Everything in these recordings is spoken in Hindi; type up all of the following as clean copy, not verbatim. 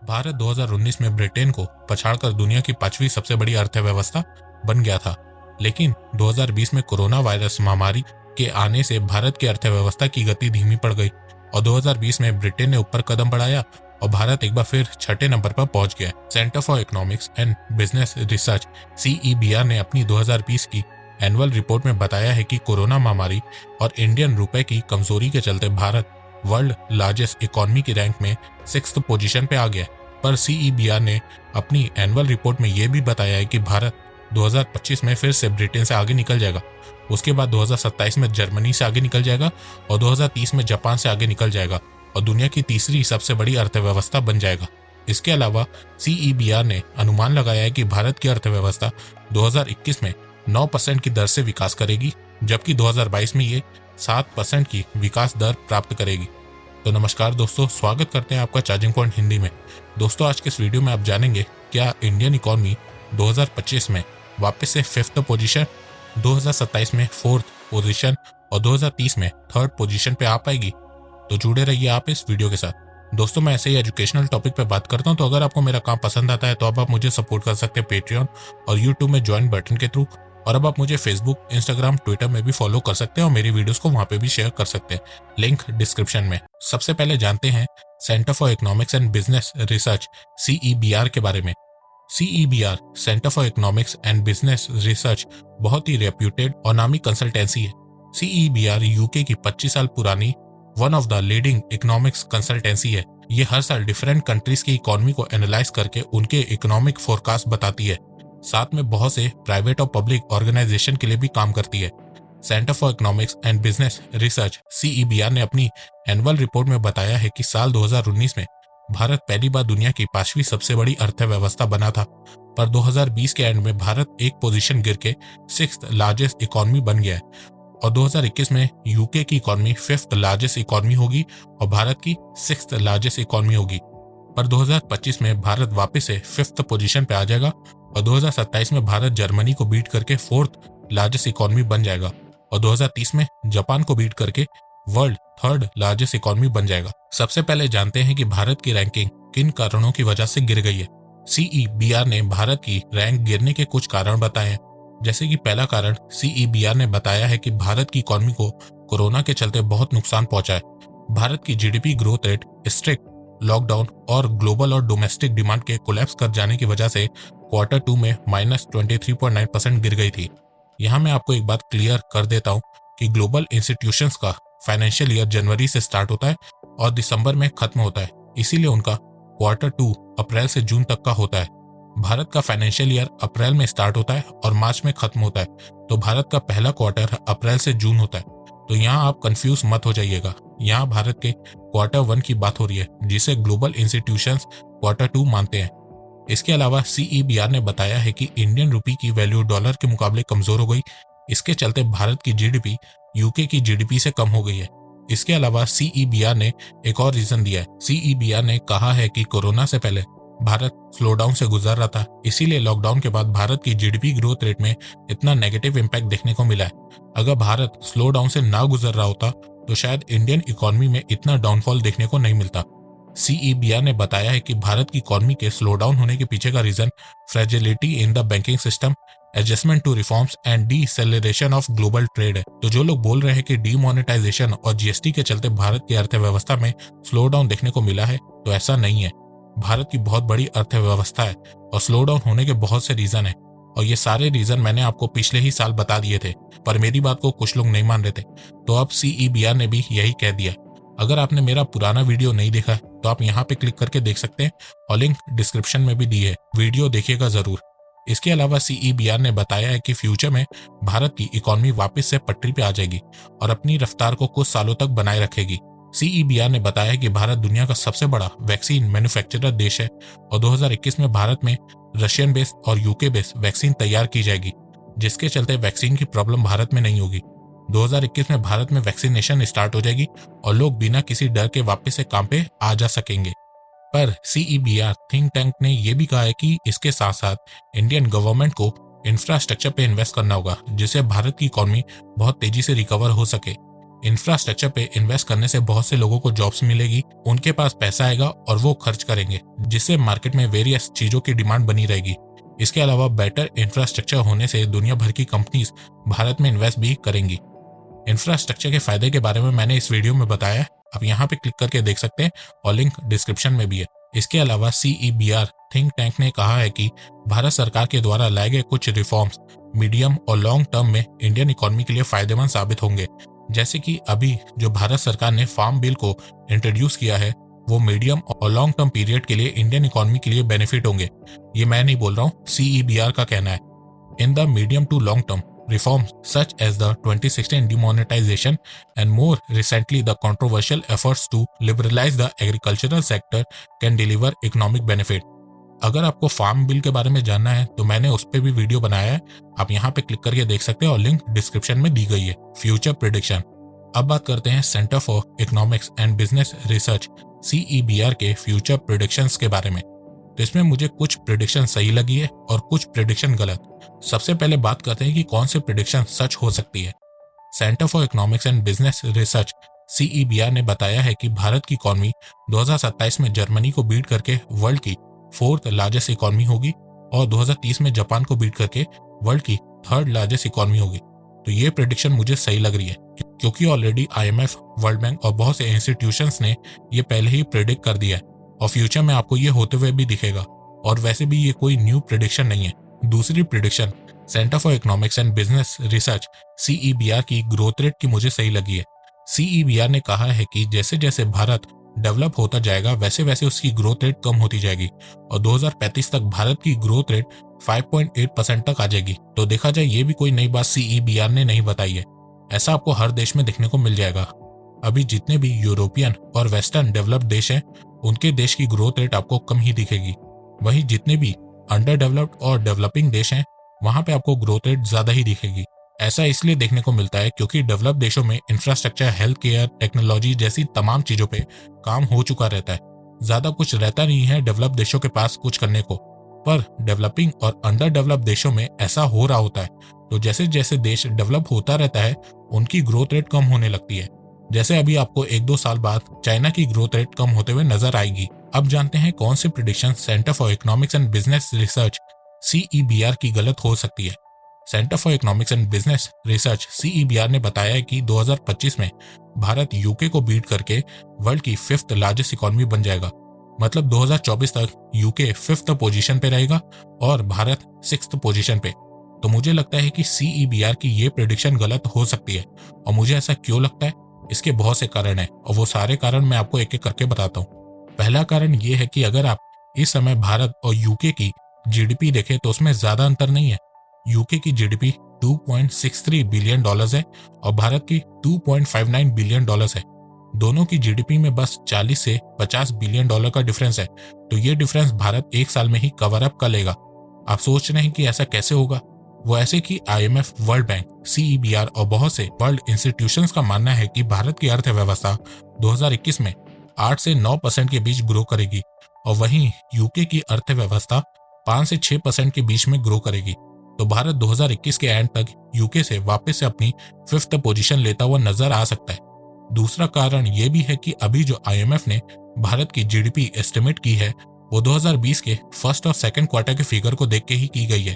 भारत 2019 में ब्रिटेन को पछाड़कर दुनिया की 5वीं सबसे बड़ी अर्थव्यवस्था बन गया था। लेकिन 2020 में कोरोना वायरस महामारी के आने से भारत की अर्थव्यवस्था की गति धीमी पड़ गई और 2020 में ब्रिटेन ने ऊपर कदम बढ़ाया और भारत एक बार फिर छठे नंबर पर पहुंच गया। Centre for Economics and Business Research (CEBR) ने अपनी 2020 की एनुअल रिपोर्ट में बताया है कि कोरोना महामारी और इंडियन रुपए की कमजोरी के चलते भारत वर्ल्ड लार्जेस्ट इकोनॉमी की रैंक में 6th पोजीशन पे आ गया। पर CEBR ने अपनी एनुअल रिपोर्ट में यह भी बताया है कि भारत 2025 में फिर से ब्रिटेन से आगे निकल जाएगा। उसके बाद 2027 में जर्मनी से आगे निकल जाएगा और 2030 में जापान से आगे निकल जाएगा और दुनिया की तीसरी सबसे बड़ी अर्थव्यवस्था बन जाएगा। इसके अलावा CEBR ने अनुमान लगाया है कि भारत की अर्थव्यवस्था 2021 में 9% की दर से विकास करेगी, जबकि 2022 में ये 7% की विकास दर प्राप्त करेगी। तो नमस्कार दोस्तों, स्वागत करते हैं आपका चार्जिंग पॉइंट हिंदी में। दोस्तों, आज के इस वीडियो में आप जानेंगे क्या इंडियन इकोनॉमी 2025 में वापस से 5th पोजीशन, 2027 में 4th पोजीशन और 2030 में 3rd पोजीशन पे आ पाएगी। तो जुड़े रहिए आप इस वीडियो के साथ। दोस्तों, मैं ऐसे ही एजुकेशनल टॉपिक पे बात करता हूं, तो अगर आपको मेरा काम पसंद आता है तो अब आप मुझे सपोर्ट कर सकते हैं पेट्रियन और यूट्यूब में ज्वाइन बटन के थ्रू। और अब आप मुझे फेसबुक, इंस्टाग्राम, ट्विटर में भी फॉलो कर सकते हैं और मेरी वीडियोस को वहां पे भी शेयर कर सकते हैं, लिंक डिस्क्रिप्शन में। सबसे पहले जानते हैं centre for Economics and Business Research (CEBR) के बारे में। CEBR centre for Economics and Business research बहुत ही रेप्यूटेड और नामी कंसल्टेंसी है। CEBR यूके की 25 साल पुरानी one of the leading economics consultancy है। ये हर साल डिफरेंट कंट्रीज की इकोनॉमी को एनालाइज करके उनके इकोनॉमिक फोरकास्ट बताती है। साथ में बहुत से प्राइवेट और पब्लिक ऑर्गेनाइजेशन के लिए भी काम करती है। Center for Economics and Business Research (CEBR) ने अपनी एनुअल रिपोर्ट में बताया है कि साल 2019 में भारत पहली बार दुनिया की 5वीं सबसे बड़ी अर्थव्यवस्था बना था, पर 2020 के एंड में भारत एक पोजीशन गिर के 6th लार्जेस्ट इकोनॉमी बन गया है और 2021 में यूके की इकोनॉमी 5th लार्जेस्ट इकोनॉमी होगी और भारत की 6th लार्जेस्ट इकोनॉमी होगी। पर 2025 में भारत वापस से 5th पोजीशन पे आ जाएगा और 2027 में भारत जर्मनी को बीट करके 4th लार्जेस्ट इकोनॉमी बन जाएगा और 2030 में जापान को बीट करके वर्ल्ड 3rd लार्जेस्ट इकोनॉमी बन जाएगा। सबसे पहले जानते हैं कि भारत की रैंकिंग किन कारणों की वजह से गिर गई है। CEBR ने भारत की रैंक गिरने के कुछ कारण बताए हैं। जैसे कि पहला कारण CEBR ने बताया है कि भारत की इकोनॉमी को कोरोना के चलते बहुत नुकसान पहुंचा है। भारत की GDP growth rate strict lockdown और ग्लोबल और डोमेस्टिक डिमांड के कोलैप्स कर जाने की वजह से Q2 में -23.9% गिर गई थी। यहाँ मैं आपको एक बात क्लियर कर देता हूँ कि ग्लोबल इंस्टीट्यूशंस का फाइनेंशियल ईयर जनवरी से स्टार्ट होता है और दिसंबर में खत्म होता है, इसीलिए उनका Q2 अप्रैल से जून तक का होता है। भारत का फाइनेंशियल ईयर अप्रैल में स्टार्ट होता है और मार्च में खत्म होता है, तो भारत का पहला क्वार्टर अप्रैल से जून होता है। तो यहाँ आप कंफ्यूज मत हो जाइएगा, यहाँ भारत के Q1 की बात हो रही है, जिसे ग्लोबल इंस्टीट्यूशंस Q2 मानते हैं। इसके अलावा CEBR ने बताया है कि इंडियन रुपी की वैल्यू डॉलर के मुकाबले कमजोर हो गई। इसके चलते भारत की GDP यूके की GDP से कम हो गई है। इसके अलावा CEBR ने एक और रीजन दिया है। CEBR ने कहा है कि कोरोना से पहले भारत स्लोडाउन से गुजर रहा था, इसीलिए लॉकडाउन के बाद भारत की GDP ग्रोथ रेट में इतना नेगेटिव इम्पैक्ट देखने को मिला है। अगर भारत स्लो डाउन से ना गुजर रहा होता तो शायद इंडियन इकोनॉमी में इतना डाउनफॉल देखने को नहीं मिलता। CEBR ने बताया है कि भारत की इकोनॉमी के स्लो डाउन होने के पीछे का reason fragility in the banking system, adjustment to reforms and deceleration of global trade है। तो जो लोग बोल रहे हैं कि डीमोनेटाइजेशन और GST के चलते भारत की अर्थव्यवस्था में स्लो डाउन देखने को मिला है, तो ऐसा नहीं है। भारत की बहुत बड़ी अर्थव्यवस्था है और स्लो डाउन होने के बहुत से रीजन है और ये सारे रीजन मैंने आपको पिछले ही साल बता दिए थे, पर मेरी बात को कुछ लोग नहीं मान रहे थे, तो अब CEBR ने भी यही कह दिया। अगर आपने मेरा पुराना वीडियो नहीं देखा तो आप यहाँ पे क्लिक करके देख सकते हैं और लिंक डिस्क्रिप्शन में भी दी है, वीडियो देखिएगा जरूर। इसके अलावा CEBR ने बताया है कि फ्यूचर में भारत की इकोनॉमी वापस से पटरी पे आ जाएगी और अपनी रफ्तार को कुछ सालों तक बनाए रखेगी। CEBR ने बताया कि भारत दुनिया का सबसे बड़ा वैक्सीन मैन्युफैक्चरर देश है और 2021 में भारत में रशियन बेस्ड और यूके बेस्ड वैक्सीन तैयार की जाएगी, जिसके चलते वैक्सीन की प्रॉब्लम भारत में नहीं होगी। 2021 में भारत में वैक्सीनेशन स्टार्ट हो जाएगी और लोग बिना किसी डर के वापस से काम पे आ जा सकेंगे। पर CEBR थिंक टैंक ने यह भी कहा है कि इसके साथ साथ इंडियन गवर्नमेंट को इंफ्रास्ट्रक्चर पे इन्वेस्ट करना होगा, जिससे भारत की इकोनॉमी बहुत तेजी से रिकवर हो सके। इंफ्रास्ट्रक्चर पे इन्वेस्ट करने से बहुत से लोगों को जॉब्स मिलेगी, उनके पास पैसा आएगा और वो खर्च करेंगे, जिससे मार्केट में वेरियस चीजों की डिमांड बनी रहेगी। इसके अलावा बेटर इंफ्रास्ट्रक्चर होने से दुनिया भर की कंपनीज भारत में इन्वेस्ट भी करेंगी। इंफ्रास्ट्रक्चर के फायदे के बारे में मैंने इस वीडियो में बताया है, आप यहाँ पे क्लिक करके देख सकते हैं और लिंक डिस्क्रिप्शन में भी है। इसके अलावा CEBR थिंक टैंक ने कहा है कि भारत सरकार के द्वारा लाए गए कुछ रिफॉर्म्स मीडियम और लॉन्ग टर्म में इंडियन इकोनॉमी के लिए फायदेमंद साबित होंगे। जैसे कि अभी जो भारत सरकार ने फार्म बिल को इंट्रोड्यूस किया है, वो मीडियम और लॉन्ग टर्म पीरियड के लिए इंडियन इकोनॉमी के लिए बेनिफिट होंगे। ये मैं नहीं बोल रहा हूँ, CEBR का कहना है। In the medium to long term, reforms such as the 2016 demonetization and more recently the controversial efforts to liberalize the agricultural sector can deliver economic benefit। अगर आपको फार्म बिल के बारे में जानना है तो मैंने उस पर भी वीडियो बनाया है, आप यहाँ पे क्लिक करके देख सकते हैं और लिंक डिस्क्रिप्शन में दी गई है। Future prediction. अब बात करते हैं centre for Economics and Business Research CEBR के फ्यूचर प्रेडिक्शंस के बारे में। तो इसमें मुझे कुछ प्रेडिक्शन सही लगी है और कुछ प्रेडिक्शन गलत। सबसे पहले बात करते हैं कि कौन से प्रेडिक्शन सच हो सकती है। Center for Economics and Business Research CEBR ने बताया है कि भारत की इकोनॉमी 2027 में जर्मनी को बीट करके वर्ल्ड की 4th लार्जेस्ट इकोनॉमी होगी और 2030 में जापान को बीट करके वर्ल्ड की 3rd लार्जेस्ट इकोनॉमी होगी। तो ये प्रेडिक्शन मुझे सही लग रही है, क्योंकि ऑलरेडी IMF, वर्ल्ड बैंक और बहुत से इंस्टीट्यूशंस ने ये पहले ही प्रेडिक्ट कर दिया है और फ्यूचर में आपको ये होते हुए भी दिखेगा। और वैसे भी ये कोई न्यू प्रेडिक्शन नहीं है। दूसरी prediction Center for Economics and Business Research CEBR की ग्रोथ रेट की मुझे सही लगी है। CEBR ने कहा है कि जैसे जैसे भारत डेवलप होता जाएगा वैसे वैसे उसकी ग्रोथ रेट कम होती जाएगी और 2035 तक भारत की ग्रोथ रेट 5.8% तक आ जाएगी। तो देखा जाए ये भी कोई नई बात CEBR ने नहीं बताई है, ऐसा आपको हर देश में देखने को मिल जाएगा। अभी जितने भी यूरोपियन और वेस्टर्न डेवलप्ड देश हैं, उनके देश की ग्रोथ रेट आपको कम ही दिखेगी। वहीं जितने भी अंडर डेवलप्ड और डेवलपिंग देश हैं, वहां पे आपको ग्रोथ रेट ज्यादा ही दिखेगी। ऐसा इसलिए देखने को मिलता है क्योंकि डेवलप देशों में इंफ्रास्ट्रक्चर, हेल्थ केयर, टेक्नोलॉजी जैसी तमाम चीजों पे काम हो चुका रहता है। ज्यादा कुछ रहता नहीं है डेवलप देशों के पास कुछ करने को, पर डेवलपिंग और अंडर डेवलप देशों में ऐसा हो रहा होता है। तो जैसे जैसे देश डेवलप होता रहता है, उनकी ग्रोथ रेट कम होने लगती है। जैसे अभी आपको 1-2 साल बाद चाइना की ग्रोथ रेट कम होते हुए नजर आएगी। अब जानते हैं कौन सी prediction Center for Economics and Business Research CEBR की गलत हो सकती है। Center for Economics and Business Research CEBR ने बताया है कि 2025 में भारत UK को बीट करके वर्ल्ड की 5th लार्जेस्ट इकोनॉमी बन जाएगा। मतलब 2024 तक UK 5th पोजीशन पे रहेगा और भारत 6th पोजीशन पे। तो मुझे लगता है कि CEBR की ये प्रेडिक्शन गलत हो सकती है। और मुझे ऐसा क्यों लगता है, इसके बहुत से कारण हैं और वो सारे कारण मैं आपको एक एक करके बताता हूँ। पहला कारण ये है कि अगर आप इस समय भारत और UK की GDP देखें तो उसमें ज्यादा अंतर नहीं है। UK की GDP $2.63 बिलियन है और भारत की $2.59 बिलियन है। दोनों की GDP में बस 40 से 50 बिलियन डॉलर का डिफरेंस है। तो ये डिफरेंस भारत एक साल में ही कवर अप कर लेगा। आप सोच रहे हैं कि ऐसा कैसे होगा? वो ऐसे कि IMF, वर्ल्ड बैंक, CEBR और बहुत से वर्ल्ड इंस्टीट्यूशंस का मानना है कि भारत की अर्थव्यवस्था 2021 में 8 से 9% के बीच ग्रो करेगी और वहीं UK की अर्थव्यवस्था 5 से 6% के बीच में ग्रो करेगी। तो भारत 2021 के एंड तक UK से वापस से अपनी 5th पोजीशन लेता हुआ नजर आ सकता है। दूसरा कारण ये भी है कि अभी जो IMF ने भारत की GDP एस्टिमेट की है, वो 2020 के फर्स्ट और सेकंड क्वार्टर के फिगर को देख के ही की गई है।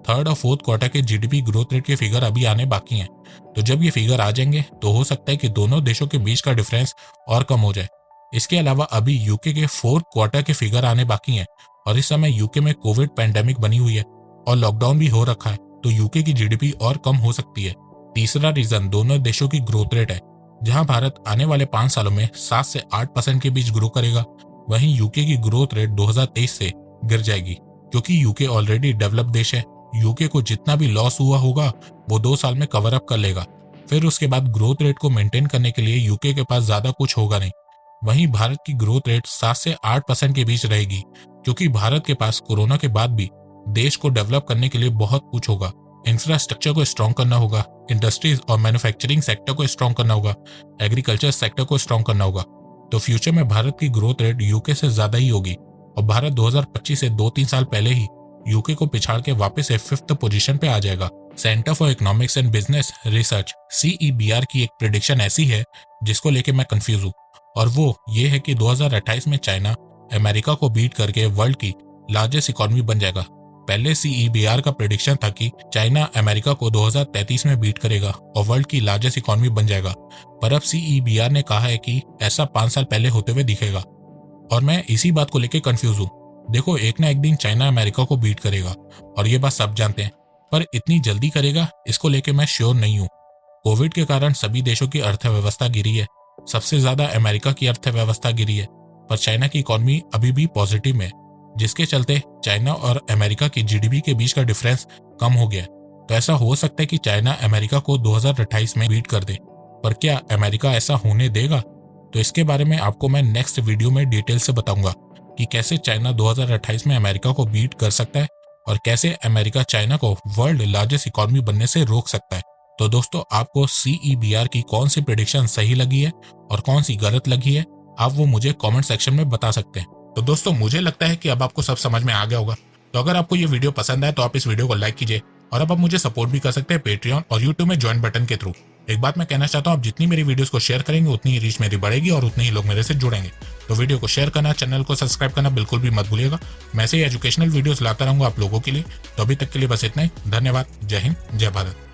3rd और 4th क्वार्टर के GDP ग्रोथ रेट के फिगर अभी आने बाकी हैं। तो जब ये फिगर आ जाएंगे तो हो सकता है कि दोनों देशों के बीच का डिफरेंस और कम हो जाए। इसके अलावा अभी UK के 4th क्वार्टर के फिगर आने बाकी हैं और इस समय UK में कोविड पैंडेमिक बनी हुई है और लॉकडाउन भी हो रखा है, तो UK की GDP और कम हो सकती है। तीसरा रीजन दोनों देशों की ग्रोथ रेट है। जहां भारत आने वाले 5 सालों में 7 से 8% के बीच ग्रो करेगा, वहीं UK की ग्रोथ रेट 2023 से गिर जाएगी, क्योंकि UK ऑलरेडी डेवलप देश है। UK को जितना भी लॉस हुआ होगा वो 2 साल में कवर अप कर लेगा। फिर उसके बाद ग्रोथ रेट को मेंटेन करने के लिए UK के पास ज्यादा कुछ होगा नहीं। वहीं भारत की ग्रोथ रेट 7 से 8% के बीच रहेगी, क्योंकि भारत के पास कोरोना के बाद भी देश को डेवलप करने के लिए बहुत कुछ होगा। इंफ्रास्ट्रक्चर को स्ट्रॉन्ग करना होगा, इंडस्ट्रीज और मैन्युफैक्चरिंग सेक्टर को स्ट्रॉन्ग करना होगा, एग्रीकल्चर सेक्टर को स्ट्रॉन्ग करना होगा। तो फ्यूचर में भारत की ग्रोथ रेट UK से ज्यादा ही होगी और भारत 2025 से 2-3 साल पहले ही UK को पिछाड़ के वापस से 5th पोजीशन पे आ जाएगा। Centre for Economics and Business Research CEBR की एक प्रिडिक्शन ऐसी है जिसको लेके मैं कंफ्यूज हूँ, और वो ये है कि 2028 में चाइना अमेरिका को बीट करके वर्ल्ड की लार्जेस्ट इकोनॉमी बन जाएगा। पहले CEBR का प्रिडिक्शन था कि चाइना अमेरिका को 2033 में बीट करेगा और वर्ल्ड की लार्जेस्ट इकोनॉमी बन जाएगा, पर अब CEBR ने कहा है कि ऐसा 5 साल पहले होते हुए दिखेगा, और मैं इसी बात को लेकर कंफ्यूज हूँ। देखो, एक ना एक दिन चाइना अमेरिका को बीट करेगा और ये बात सब जानते हैं, पर इतनी जल्दी करेगा इसको लेके मैं श्योर नहीं हूँ। कोविड के कारण सभी देशों की अर्थव्यवस्था गिरी है, सबसे ज्यादा अमेरिका की अर्थव्यवस्था गिरी है, पर चाइना की इकोनॉमी अभी भी पॉजिटिव में है, जिसके चलते चाइना और अमेरिका की GDP के बीच का डिफरेंस कम हो गया है। तो ऐसा हो सकता है कि चाइना अमेरिका को 2028 में बीट कर दे, पर क्या अमेरिका ऐसा होने देगा? तो इसके बारे में आपको मैं नेक्स्ट वीडियो में डिटेल से बताऊंगा कि कैसे चाइना 2028 में अमेरिका को बीट कर सकता है और कैसे अमेरिका चाइना को वर्ल्ड लार्जेस्ट इकोनॉमी बनने से रोक सकता है। तो दोस्तों, आपको CEBR की कौन सी प्रेडिक्शन सही लगी है और कौन सी गलत लगी है, आप वो मुझे कमेंट सेक्शन में बता सकते हैं। तो दोस्तों, मुझे लगता है कि अब आपको सब समझ में आ गया होगा। तो अगर आपको ये वीडियो पसंद आए तो आप इस वीडियो को लाइक कीजिए, और अब आप मुझे सपोर्ट भी कर सकते हैं पेट्रियन और यूट्यूब में ज्वाइन बटन के थ्रू। एक बात मैं कहना चाहता हूँ, आप जितनी मेरी वीडियोस को शेयर करेंगे उतनी ही रीच मेरी बढ़ेगी और उतने ही लोग मेरे से जुड़ेंगे। तो वीडियो को शेयर करना, चैनल को सब्सक्राइब करना बिल्कुल भी मत भूलिएगा। मैं ऐसे ही एजुकेशनल वीडियोस लाता रहूंगा आप लोगों के लिए। तो अभी तक के लिए बस इतना ही। धन्यवाद। जय हिंद, जय भारत।